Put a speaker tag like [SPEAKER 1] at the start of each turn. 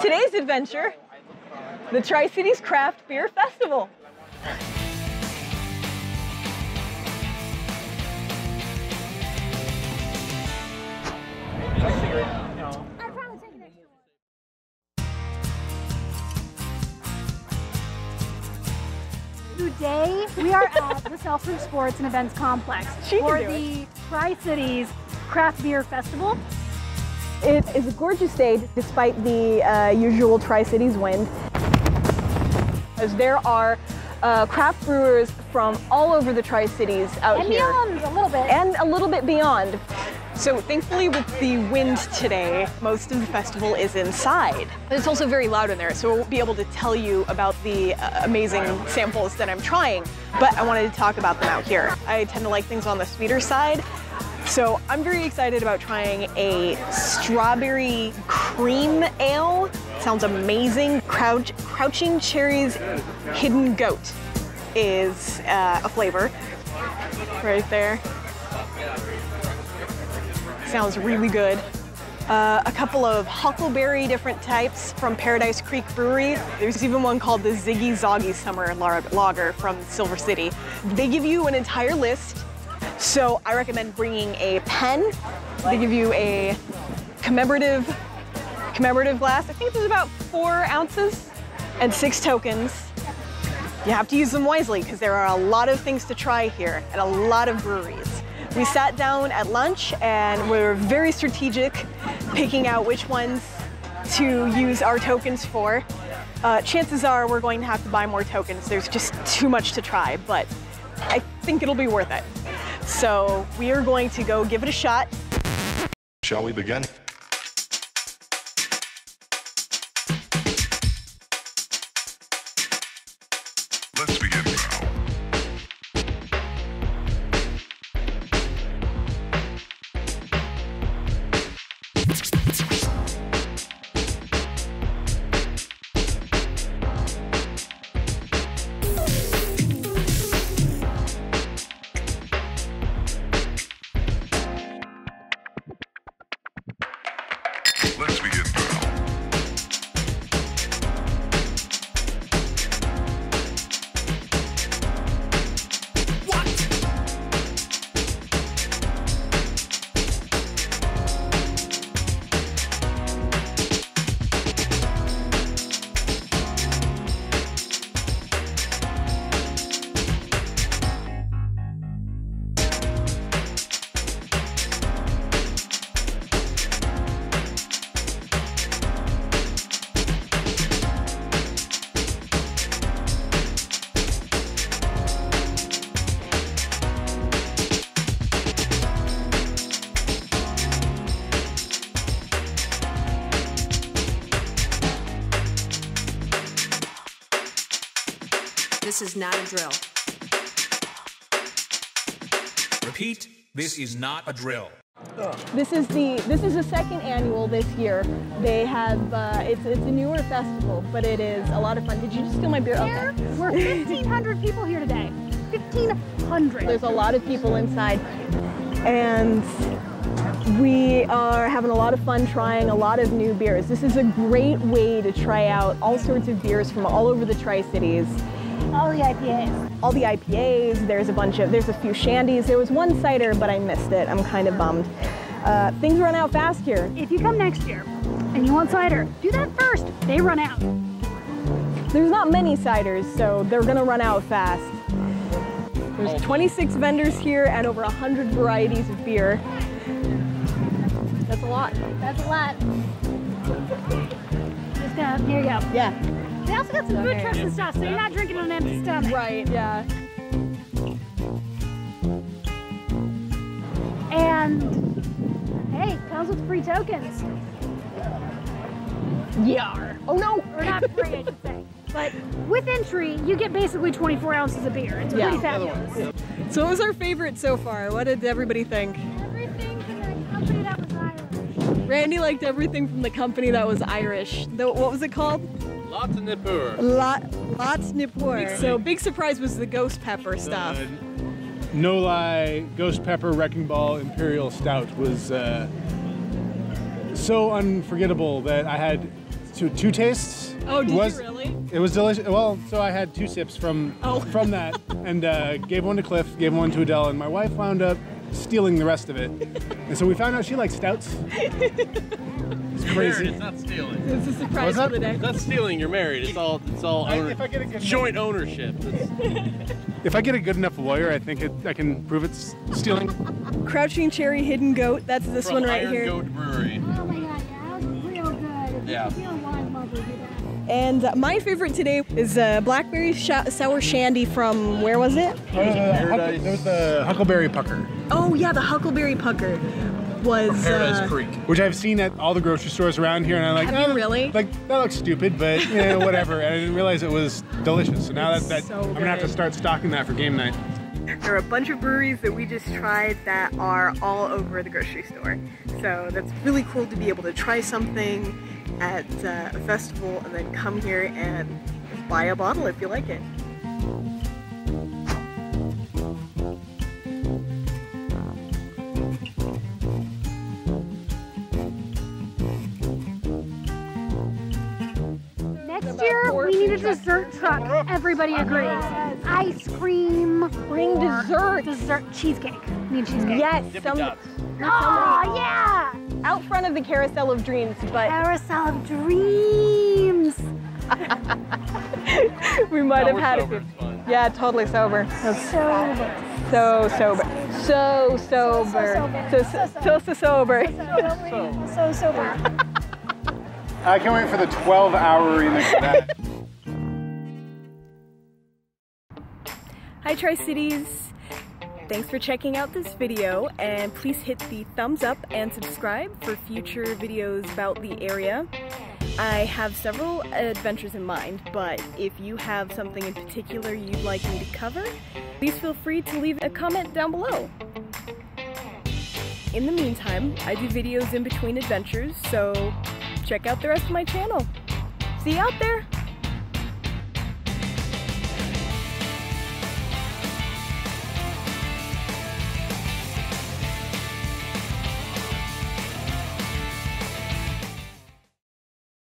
[SPEAKER 1] Today's adventure, the Tri-Cities Craft Beer Festival.
[SPEAKER 2] Today we are at the Southridge Sports and Events Complex for the Tri-Cities Craft Beer Festival.
[SPEAKER 1] It is a gorgeous day despite the usual Tri-Cities wind. As there are craft brewers from all over the Tri-Cities out here.
[SPEAKER 2] And beyond a little bit.
[SPEAKER 1] And a little bit beyond. So thankfully with the wind today, most of the festival is inside. It's also very loud in there, so I won't be able to tell you about the amazing samples that I'm trying, but I wanted to talk about them out here. I tend to like things on the sweeter side, so I'm very excited about trying a strawberry cream ale. Sounds amazing. Crouching Cherry's Hidden Goat is a flavor right there. Sounds really good. A couple of huckleberry different types from Paradise Creek Brewery. There's even one called the Ziggy Zoggy Summer Lager from Silver City. They give you an entire list, so I recommend bringing a pen. They give you a commemorative glass. I think there's about 4 ounces and 6 tokens. You have to use them wisely because there are a lot of things to try here and a lot of breweries. We sat down at lunch and we were very strategic picking out which ones to use our tokens for. Chances are we're going to have to buy more tokens. There's just too much to try, but I think it'll be worth it. So we are going to go give it a shot.
[SPEAKER 3] Shall we begin? Let's begin now. Let's begin now.
[SPEAKER 4] This is not a drill.
[SPEAKER 5] Repeat, this is not a drill.
[SPEAKER 1] This is the second annual this year. They have it's a newer festival, but it is a lot of fun. Did you just steal my beer?
[SPEAKER 2] Okay. We're 1,500 people here today. 1,500.
[SPEAKER 1] There's a lot of people inside, and we are having a lot of fun trying a lot of new beers. This is a great way to try out all sorts of beers from all over the Tri-Cities.
[SPEAKER 2] All the IPAs.
[SPEAKER 1] All the IPAs, there's a few shandies. There was one cider, but I missed it. I'm kind of bummed. Things run out fast here.
[SPEAKER 2] If you come next year and you want cider, do that first. They run out.
[SPEAKER 1] There's not many ciders, so they're gonna run out fast. There's 26 vendors here and over 100 varieties of beer. That's a lot.
[SPEAKER 2] That's a lot. Just here you go.
[SPEAKER 1] Yeah.
[SPEAKER 2] They also got some food trucks and stuff, so you're not drinking on an empty stomach.
[SPEAKER 1] Right, yeah.
[SPEAKER 2] And, hey, comes with free tokens.
[SPEAKER 1] Yar. Oh no!
[SPEAKER 2] Or not free, I should say. But with entry, you get basically 24 ounces of beer. It's pretty fabulous.
[SPEAKER 1] So what was our favorite so far? What did everybody think?
[SPEAKER 2] Everything from the company that was Irish.
[SPEAKER 1] Randy liked everything from the company that was Irish. What was it called?
[SPEAKER 6] Latsnipur.
[SPEAKER 1] Latsnipur. So big surprise was the ghost pepper stuff.
[SPEAKER 6] No lie, Ghost Pepper Wrecking Ball Imperial Stout was so unforgettable that I had two tastes.
[SPEAKER 1] Oh, did you really?
[SPEAKER 6] It was delicious. Well, so I had 2 sips from that, and gave one to Cliff, gave one to Adele, and my wife wound up stealing the rest of it. And so we found out she likes stouts. It's crazy.
[SPEAKER 4] It's not stealing.
[SPEAKER 1] It's a surprise for the day.
[SPEAKER 4] It's not stealing. You're married. It's all
[SPEAKER 6] If I get a good
[SPEAKER 4] joint ownership.
[SPEAKER 6] If I get a good enough lawyer, I think I can prove it's stealing.
[SPEAKER 1] Crouching Cherry Hidden Goat. That's this
[SPEAKER 4] From
[SPEAKER 1] one right
[SPEAKER 4] Iron
[SPEAKER 1] here.
[SPEAKER 4] Goat Brewery.
[SPEAKER 2] Oh my god, yeah, that was real good.
[SPEAKER 4] Yeah.
[SPEAKER 2] If you feel wine lover, do that.
[SPEAKER 1] And my favorite today is Blackberry Sour Shandy from, where was it?
[SPEAKER 6] It was the Huckleberry Pucker.
[SPEAKER 1] Oh yeah, the Huckleberry Pucker was
[SPEAKER 4] Paradise Creek.
[SPEAKER 6] Which I've seen at all the grocery stores around here, and I'm like,
[SPEAKER 1] Have you really?
[SPEAKER 6] Like, that looks stupid, but yeah, whatever. And I didn't realize it was delicious. So now that
[SPEAKER 1] so
[SPEAKER 6] I'm gonna have to
[SPEAKER 1] good.
[SPEAKER 6] start stocking that for game night.
[SPEAKER 1] There are a bunch of breweries that we just tried that are all over the grocery store. So that's really cool to be able to try something at a festival and then come here and buy a bottle if you like it.
[SPEAKER 2] Next year, we need a dessert truck. Everybody agrees. Ice cream.
[SPEAKER 1] Bring dessert.
[SPEAKER 2] Dessert cheesecake. We need cheesecake.
[SPEAKER 1] Yes,
[SPEAKER 2] Oh, yeah.
[SPEAKER 1] out front of the Carousel of Dreams, but
[SPEAKER 2] Carousel of Dreams.
[SPEAKER 1] we might have had
[SPEAKER 4] sober,
[SPEAKER 1] it.
[SPEAKER 4] it's fine.
[SPEAKER 1] Yeah, totally sober.
[SPEAKER 2] Sober.
[SPEAKER 1] So sober. So sober. So sober.
[SPEAKER 2] So sober.
[SPEAKER 6] I can't wait for the 12-hour remix of that.
[SPEAKER 1] Hi Tri-Cities! Thanks for checking out this video, and please hit the thumbs up and subscribe for future videos about the area. I have several adventures in mind, but if you have something in particular you'd like me to cover, please feel free to leave a comment down below. In the meantime, I do videos in between adventures, so check out the rest of my channel. See you out there!